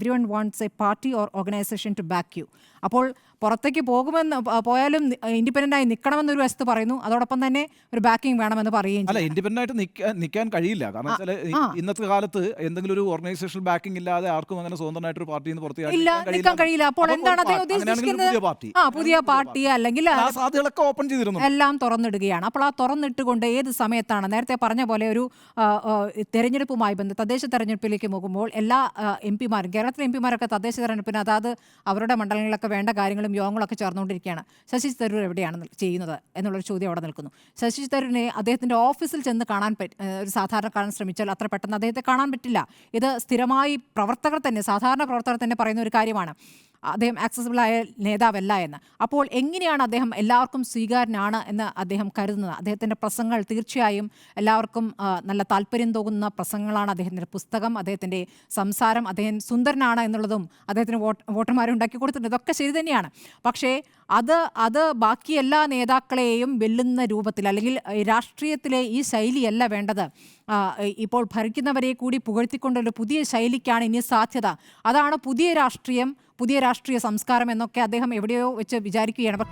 Everyone wants a party or organisation to back you. അപ്പോൾ പുറത്തേക്ക് പോയാലും ഇൻഡിപെൻഡൻ്റ് ആയി നിൽക്കണമെന്നൊരു വശത്ത് പറയുന്നു, അതോടൊപ്പം തന്നെ ഒരു ബാക്കിംഗ് വേണമെന്ന് പറയുകയും അല്ല, ഇൻഡിപെൻഡൻ്റ് ആയിട്ട് നിൽക്കാൻ കഴിയില്ല. കാരണം വെച്ചാൽ ഇന്നത്തെ കാലത്ത് എന്തെങ്കിലും ഒരു ഓർഗനൈസേഷണൽ ബാക്കിംഗ് ഇല്ലാതെ ആർക്കും അങ്ങനെ സ്വതന്ത്രമായിട്ടൊരു പാർട്ടിയിൽ നിന്ന് നിൽക്കാൻ കഴിയില്ല. അപ്പോൾ എന്താണ് അദ്ദേഹം ഉദ്ദേശിക്കുന്നത്? പുതിയ പാർട്ടി അല്ലെങ്കിൽ സാധ്യതകളൊക്കെ ഓപ്പൺ ചെയ്തിരുന്നു, എല്ലാം തുറന്നിടുകയാണ്. അപ്പോൾ ആ തുറന്നിട്ടുകൊണ്ട് ഏത് സമയത്താണ് നേരത്തെ പറഞ്ഞ പോലെ ഒരു തെരഞ്ഞെടുപ്പുമായി ബന്ധപ്പെട്ട് തദ്ദേശ തെരഞ്ഞെടുപ്പിലേക്ക് പോകുമ്പോൾ എല്ലാ എംപിമാരും, കേരളത്തിലെ എംപിമാരൊക്കെ തദ്ദേശ തെരഞ്ഞെടുപ്പിന് അതാത് അവരുടെ മണ്ഡലങ്ങളിലൊക്കെ വേണ്ട കാര്യങ്ങളും യോഗങ്ങളൊക്കെ ചേർന്നുകൊണ്ടിരിക്കുകയാണ്. ശശി തരൂർ എവിടെയാണ് ചെയ്യുന്നത് എന്നുള്ളൊരു ചോദ്യം അവിടെ നിൽക്കുന്നു. ശശി തരൂരിനെ അദ്ദേഹത്തിൻ്റെ ഓഫീസിൽ ചെന്ന് കാണാൻ ഒരു സാധാരണക്കാരൻ ശ്രമിച്ചാൽ അത്ര പെട്ടെന്ന് അദ്ദേഹത്തെ കാണാൻ പറ്റില്ല. ഇത് സ്ഥിരമായി സാധാരണ പ്രവർത്തകർ തന്നെ പറയുന്ന ഒരു കാര്യമാണ്. അദ്ദേഹം ആക്സസിബിളായ നേതാവല്ല എന്ന്. അപ്പോൾ എങ്ങനെയാണ് അദ്ദേഹം എല്ലാവർക്കും സ്വീകാര്യനാണ് എന്ന് അദ്ദേഹം കരുതുന്നത്? അദ്ദേഹത്തിൻ്റെ പ്രസംഗങ്ങൾ തീർച്ചയായും എല്ലാവർക്കും നല്ല താല്പര്യം തോന്നുന്ന പ്രസംഗങ്ങളാണ്. അദ്ദേഹത്തിൻ്റെ പുസ്തകം, അദ്ദേഹത്തിൻ്റെ സംസാരം, അദ്ദേഹം സുന്ദരനാണ് എന്നുള്ളതും അദ്ദേഹത്തിന് വോട്ടർമാരെ ഉണ്ടാക്കി കൊടുത്തിട്ടുണ്ട്. ഇതൊക്കെ ശരി തന്നെയാണ്. പക്ഷേ അത് ബാക്കി എല്ലാ നേതാക്കളെയും വെല്ലുന്ന രൂപത്തിൽ, അല്ലെങ്കിൽ രാഷ്ട്രീയത്തിലെ ഈ ശൈലിയല്ല വേണ്ടത്. ഇപ്പോൾ ഭരിക്കുന്നവരെ കൂടി പുകഴ്ത്തിക്കൊണ്ടുള്ള പുതിയ ശൈലിക്കാണ് ഇനി സാധ്യത. അതാണ് പുതിയ രാഷ്ട്രീയ സംസ്കാരം എന്നൊക്കെ അദ്ദേഹം എവിടെയോ വെച്ച് വിചാരിക്കുകയാണ്.